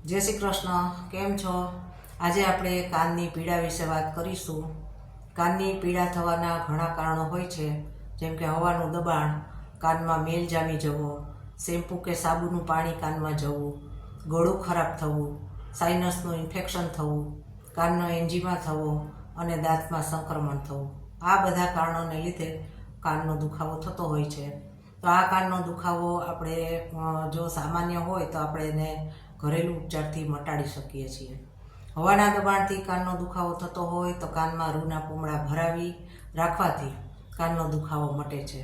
જય શ્રી કૃષ્ણ. કેમ છો? આજે આપણે કાનની પીડા વિશે વાત કરીશું. કાનની પીડા થવાના ઘણા કારણો હોય છે, જેમ કે હવાનું દબાણ, કાનમાં મેલ જામી જવો, શેમ્પૂ કે સાબુનું પાણી કાનમાં જવું, ગળું ખરાબ થવું, સાઇનસનું ઇન્ફેક્શન થવું, કાનનો એન્જીમા થવો અને દાંતમાં સંક્રમણ થવું. આ બધા કારણોને લીધે કાનનો દુખાવો થતો હોય છે. તો આ કાનનો દુખાવો આપણે જો સામાન્ય હોય તો આપણે એને ઘરેલું ઉપચારથી મટાડી શકીએ છીએ. હવાના દબાણથી કાનનો દુખાવો થતો હોય તો કાનમાં રૂના પૂમડા ભરાવી રાખવાથી કાનનો દુખાવો મટે છે.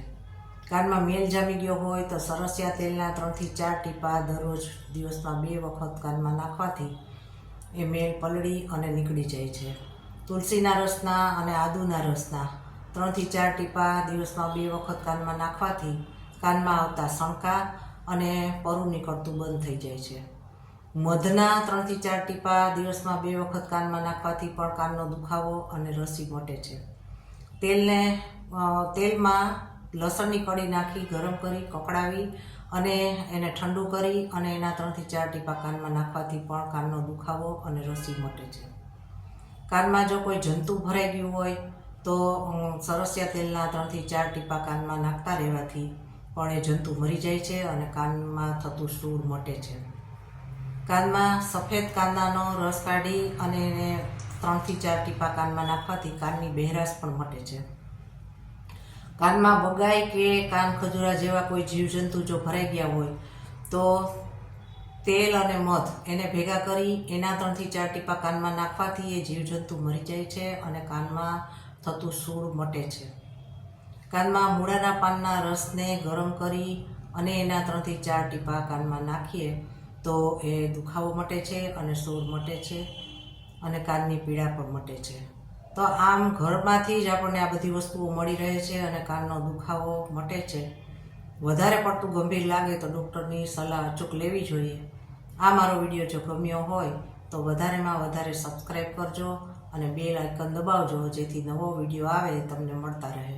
કાનમાં મેલ જામી ગયો હોય તો સરસિયા તેલના 3 થી 4 ટીપા દરરોજ દિવસમાં 2 વખત કાનમાં નાખવાથી એ મેલ પલળી અને નીકળી જાય છે. તુલસીના રસના અને આદુના રસના 3 થી 4 ટીપા દિવસમાં 2 વખત કાનમાં નાખવાથી કાનમાં આવતા સણકા અને પરુ નીકળતું બંધ થઈ જાય છે. મધના 3 થી 4 ટીપા દિવસમાં 2 વખત કાનમાં નાખવાથી પણ કાનનો દુખાવો અને રસી મટે છે. તેલમાં લસણની કળી નાખી ગરમ કરી કકડાવી અને એને ઠંડુ કરી અને એના 3 થી 4 ટીપા કાનમાં નાખવાથી પણ કાનનો દુખાવો અને રસી મટે છે. કાનમાં જો કોઈ જંતુ ભરાઈ ગયું હોય તો સરસિયા તેલના 3 થી 4 ટીપા કાનમાં નાખતા રહેવાથી પણ એ જંતુ મરી જાય છે અને કાનમાં થતું શૂળ મટે છે. કાનમાં સફેદ કાંદાનો રસ કાઢી અને એને 3 થી 4 ટીપા કાનમાં નાખવાથી કાનની બહેરાશ પણ મટે છે. કાનમાં બગાઈ કે કાન ખજૂરા જેવા કોઈ જીવજંતુ જો ભરાઈ ગયા હોય તો તેલ અને મધ એને ભેગા કરી એના 3 થી 4 ટીપા કાનમાં નાખવાથી એ જીવજંતુ મરી જાય છે અને કાનમાં થતું શૂળ મટે છે. કાનમાં મૂળાના પાનના રસને ગરમ કરી અને એના 3 થી 4 ટીપા કાનમાં નાખીએ તો એ દુખાવો મટે છે અને શૂળ મટે છે અને કાનની પીડા પણ મટે છે. તો આમ ઘરમાંથી જ આપણને આ બધી વસ્તુઓ મળી રહે છે અને કાનનો દુખાવો મટે છે. વધારે પડતું ગંભીર લાગે તો ડૉક્ટરની સલાહ અચૂક લેવી જોઈએ. આ મારો વિડીયો જો ગમ્યો હોય તો વધારેમાં વધારે સબસ્ક્રાઈબ કરજો અને બેલ આઇકન દબાવજો, જેથી નવો વિડીયો આવે તમને મળતા રહે.